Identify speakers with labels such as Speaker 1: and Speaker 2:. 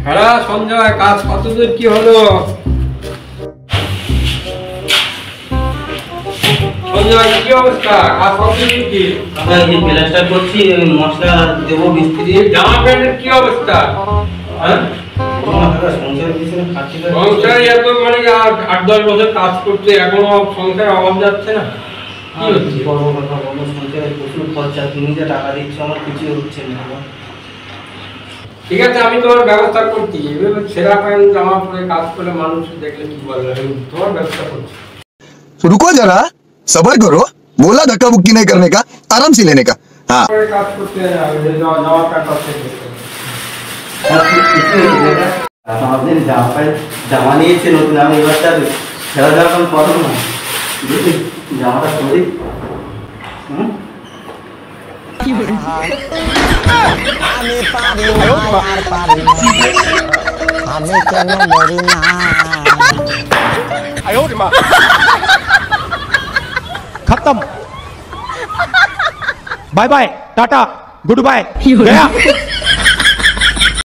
Speaker 1: হ্যাঁ সঞ্জয়, কাজ কতদূর কি হলো? সঞ্জয় কি অবস্থা, কাজ কতদূর কি?
Speaker 2: এই প্লাস্টার করছি, মশলা দেবো মিস্ত্রি।
Speaker 1: জামা প্যান্টের কি অবস্থা? হ্যাঁ সংসারে এত মানে 8-10 বছর কাজ করতে এখনো সংসারে অভাব যাচ্ছে না? কি হচ্ছে?
Speaker 2: বড় কথা বলবো, সংসারে প্রচুর খরচা, তুমি যে টাকা দিচ্ছ আমার কিছু হচ্ছে না।
Speaker 1: ঠিক আছে, আমি তোমার ব্যবস্থা করছি। এভাবে ছেঁড়া প্যান্ট জামা পরে কাজ করে মানুষ দেখলে কি বলবে, আমি তোমার ব্যবস্থা করছি।
Speaker 3: रुको जरा सबर करो, बोला धक्का बुक्की नहीं करने का, आराम से लेने का। हाँ
Speaker 1: কাজ করতে জামা প্যান্ট আছে
Speaker 2: আমাদের জামা নিয়েছে নতুন, আমি এবার তার খেলা যখন করো না, দেখি জামাটা করি।
Speaker 4: खत्म, bye bye, tata, goodbye, गया।